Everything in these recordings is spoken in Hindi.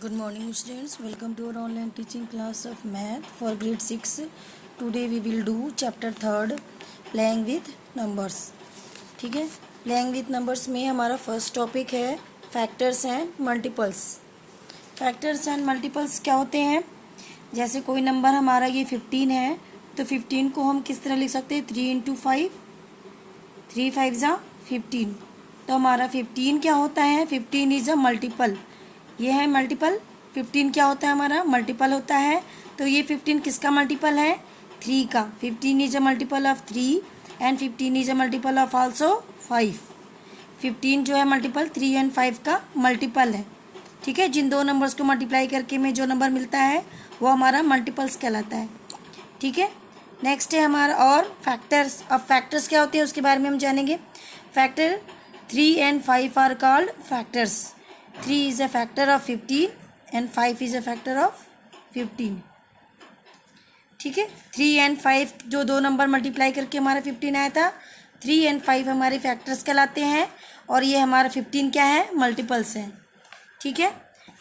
Good morning students, welcome to our online teaching class of math for grade 6. Today we will do chapter 3rd playing with numbers. ठीक है, playing with numbers में हमारा फर्स्ट टॉपिक है factors and multiples. Factors and multiples क्या होते हैं? जैसे कोई नंबर हमारा ये 15 है तो 15 को हम किस तरह लिख सकते हैं? 3 इंटू 5, 3 5 ज़ा 15. तो हमारा 15 क्या होता है? 15 इज़ अ मल्टीपल. ये है मल्टीपल. 15 क्या होता है? हमारा मल्टीपल होता है. तो ये 15 किसका मल्टीपल है? 3 का. 15 is a multiple of 3 and 15 is a multiple of also 5. 15 जो है मल्टीपल 3 एंड 5 का मल्टीपल है. ठीक है, जिन दो नंबर्स को मल्टीप्लाई करके हमें जो नंबर मिलता है वो हमारा मल्टीपल्स कहलाता है. ठीक है, नेक्स्ट है हमारा और फैक्टर्स. अब फैक्टर्स क्या होते हैं उसके बारे में हम जानेंगे. Factor 3 and 5 are called factors. 3 is a factor of 15 and 5 is a factor of 15. ठीक है, 3 एंड 5 जो दो नंबर मल्टीप्लाई करके हमारा 15 आया था, 3 एंड 5 हमारे फैक्टर्स कहलाते हैं और ये हमारा 15 क्या है? मल्टीपल्स हैं. ठीक है,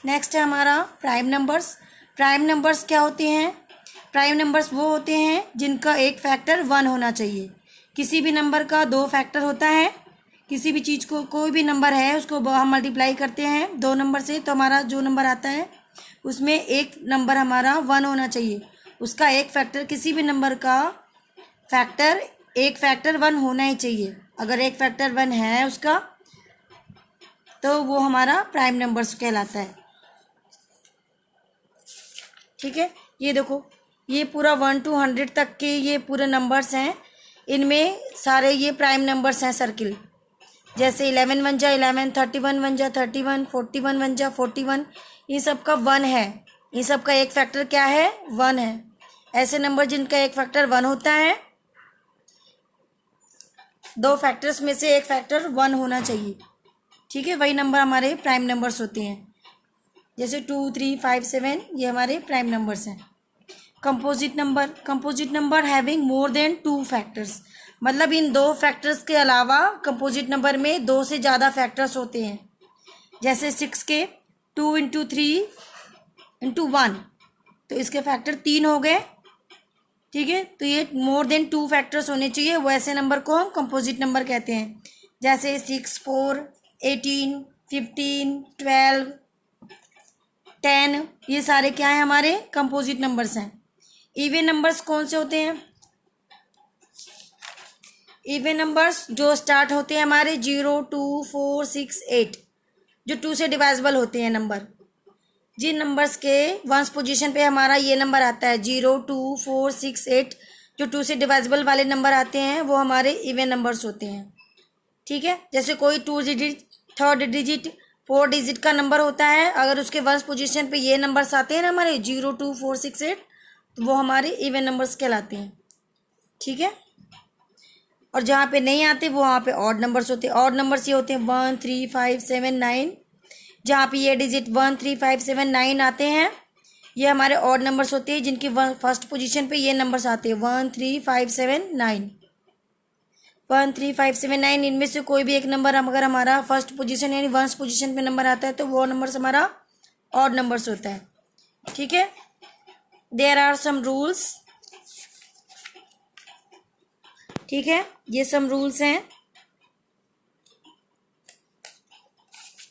नेक्स्ट है हमारा प्राइम नंबर्स. प्राइम नंबर्स क्या होते हैं? प्राइम नंबर्स वो होते हैं जिनका एक फैक्टर 1 होना चाहिए. किसी भी नंबर का दो फैक्टर होता है. किसी भी चीज़ को कोई भी नंबर है उसको हम मल्टीप्लाई करते हैं दो नंबर से, तो हमारा जो नंबर आता है उसमें एक नंबर हमारा 1 होना चाहिए. उसका एक फैक्टर, किसी भी नंबर का फैक्टर एक फैक्टर 1 होना ही चाहिए. अगर एक फैक्टर 1 है उसका तो वो हमारा प्राइम नंबर्स कहलाता है. ठीक है, ये देखो, ये पूरा 1 to 100 तक के ये पूरे नंबर्स हैं. इनमें सारे ये प्राइम नंबर्स हैं सर्किल. जैसे 11 वन जा 11, 31 वन जा 31, 41 वन जा 41. ये सब का 1 है. ये सब का एक फैक्टर क्या है? 1 है. ऐसे नंबर जिनका एक फैक्टर 1 होता है, दो फैक्टर्स में से एक फैक्टर 1 होना चाहिए. ठीक है, वही नंबर हमारे प्राइम नंबर्स होते हैं. जैसे 2 3 5 7 ये हमारे प्राइम नंबर्स हैं. Composite number. Composite number having more than 2 factors. मतलब इन दो फैक्टर्स के अलावा कंपोजिट नंबर में 2 से ज़्यादा फैक्टर्स होते हैं. जैसे 6 के 2 इंटू 3 इंटू 1, तो इसके फैक्टर 3 हो गए. ठीक है, तो ये मोर देन 2 फैक्टर्स होने चाहिए. वैसे नंबर को हम कंपोजिट नंबर कहते हैं. जैसे 6 4 18 15 12 10, ये सारे क्या हैं? हमारे कंपोजिट नंबर्स हैं. इवन नंबर्स कौन से होते हैं? इवन नंबर्स जो स्टार्ट होते हैं हमारे 0 2 4 6 8, जो 2 से डिवाइजेबल होते हैं नंबर. जिन नंबर्स के वंस पोजीशन पे हमारा ये नंबर आता है 0 2 4 6 8, जो 2 से डिवाइजेबल वाले नंबर आते हैं वो हमारे इवन नंबर्स होते हैं. ठीक है, जैसे कोई 2 डिजिट 3rd डिजिट 4 डिजिट का नंबर होता है, अगर उसके वंस पोजीशन पे ये नंबर्स आते हैं ना हमारे 0 2 4 6 8, तो वो हमारे इवन नंबर्स कहलाते हैं. ठीक है, और जहाँ पे नहीं आते वो वहाँ पे ऑड नंबर्स होते हैं. ऑड नंबर्स ये होते हैं 1 3 5 7 9. जहाँ पे ये डिजिट 1 3 5 7 9 आते हैं ये हमारे ऑड नंबर्स होते हैं, जिनकी फर्स्ट पोजीशन पे ये नंबर्स आते हैं 1 3 5 7 9. 1 3 5 7 9 इनमें से कोई भी एक नंबर अगर हमारा फर्स्ट पोजीशन यानी वंस पोजीशन पे नंबर आता है तो वो नंबर्स हमारा ऑड नंबर्स होता है. ठीक है, देयर आर सम रूल्स. ठीक है, ये सम रूल्स हैं.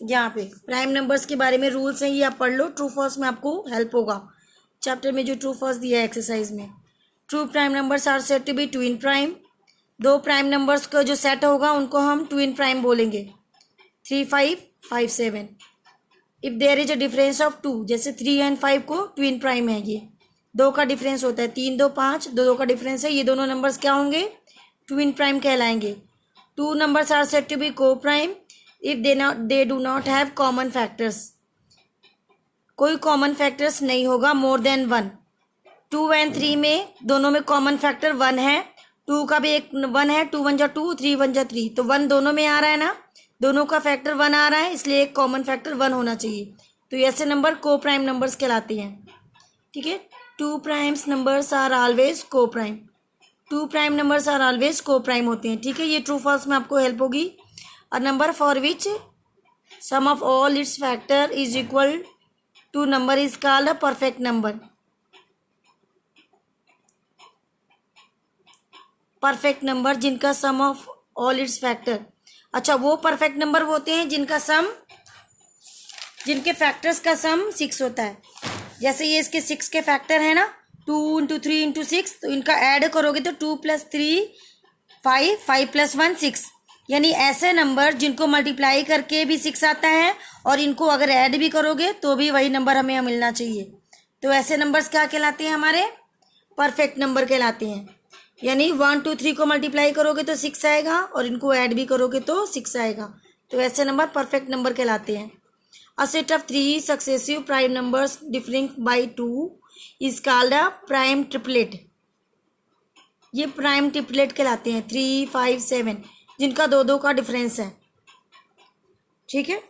यहाँ पे प्राइम नंबर्स के बारे में रूल्स हैं, ये आप पढ़ लो. ट्रू फॉल्स में आपको हेल्प होगा चैप्टर में जो ट्रू फॉल्स दिया है एक्सरसाइज में. Two prime numbers are set to be twin prime. दो प्राइम नंबर्स का जो सेट होगा उनको हम ट्विन प्राइम बोलेंगे. 3 5 5 7. If there is a difference of 2, जैसे 3 एंड 5 को ट्विन प्राइम है. ये दो का डिफरेंस होता है. 3 2 5, दो का डिफरेंस है. ये दोनों नंबर्स क्या होंगे? ट्विन प्राइम कहलाएंगे. 2 numbers are set to be coprime if they do not have common factors. कोई कॉमन फैक्टर्स नहीं होगा मोर देन 1. 2 एंड 3 में दोनों में कॉमन फैक्टर 1 है. 2 का भी एक 1 है. 2 1 जा 2, 3 1 जा 3, तो 1 दोनों में आ रहा है ना. दोनों का फैक्टर 1 आ रहा है, इसलिए एक कॉमन फैक्टर 1 होना चाहिए. तो ऐसे नंबर को प्राइम नंबर्स कहलाते हैं. ठीक है, 2 primes numbers are always coprime. 2 prime numbers are always coprime होते हैं. ठीक है, ये ट्रू फॉल्स में आपको हेल्प होगी. A number for which sum of all its factor is equal 2 number is called a perfect number. Perfect number जिनका sum of all its factor. अच्छा, वो परफेक्ट नंबर होते हैं जिनका सम, जिनके फैक्टर्स का सम 6 होता है। जैसे ये इसके 6 के फैक्टर है ना, 2 इंटू 3 इंटू 6, तो इनका ऐड करोगे तो 2 + 3 5, 5 + 1 6। यानी ऐसे नंबर जिनको मल्टीप्लाई करके भी 6 आता है और इनको अगर ऐड भी करोगे तो भी वही नंबर हमें मिलना चाहिए। तो ऐसे नंबर्स क्या कहलाते हैं? हमारे परफेक्ट नंबर कहलाते हैं। यानी 1 2 3 को मल्टीप्लाई करोगे तो 6 आएगा और इनको ऐड भी करोगे तो 6 आएगा। तो ऐसे नंबर परफेक्ट नंबर कहलाते हैं। A set of 3 successive prime numbers differing by 2 is called a prime triplet. ये प्राइम ट्रिपलेट कहलाते हैं। 3 5 7 जिनका 2 का डिफरेंस है। ठीक है,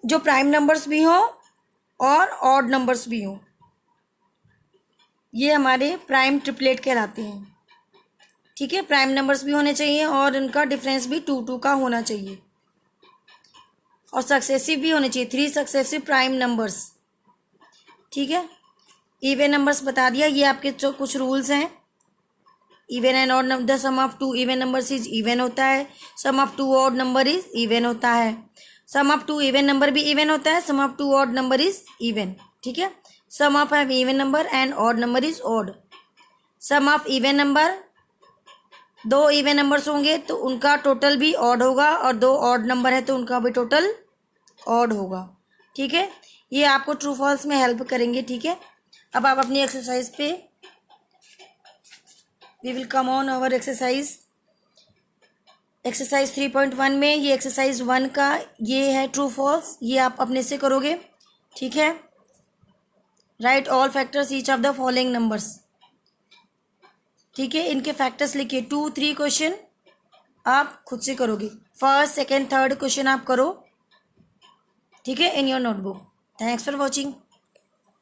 जो प्राइम नंबर्स भी हो और ऑड नंबर्स भी हो, ये हमारे प्राइम ट्रिपलेट कहलाते हैं। ठीक है, प्राइम नंबर्स भी होने चाहिए और इनका डिफरेंस भी 2 का होना चाहिए और सक्सेसिव भी होने चाहिए। 3 सक्सेसिव प्राइम नंबर्स। ठीक है, इवन नंबर्स बता दिया। ये आपके जो कुछ रूल्स हैं। Even and odd number, the sum of 2 even numbers is even होता है, sum of 2 odd number is even होता है, सम ऑफ 2 इवन नंबर भी इवन होता है, sum of 2 odd number is even. ठीक है, sum of an even number and odd number is odd. Sum of even number, 2 even numbers होंगे तो उनका टोटल भी ऑड होगा और 2 ऑड नंबर है तो उनका भी टोटल ऑड होगा। ठीक है, ये आपको ट्रू फॉल्स में हेल्प करेंगे। ठीक है, अब आप अपनी एक्सरसाइज पे, we will come on our exercise 3.1 में। ये एक्सरसाइज 1 का ये है ट्रू फॉल्स, ये आप अपने से करोगे। ठीक है, right all factors each of the following numbers. ठीक है, इनके फैक्टर्स लिखिए। 2 3 क्वेश्चन आप खुद से करोगे। फर्स्ट सेकेंड थर्ड क्वेश्चन आप करो। ठीक है, in your notebook. Thanks for watching.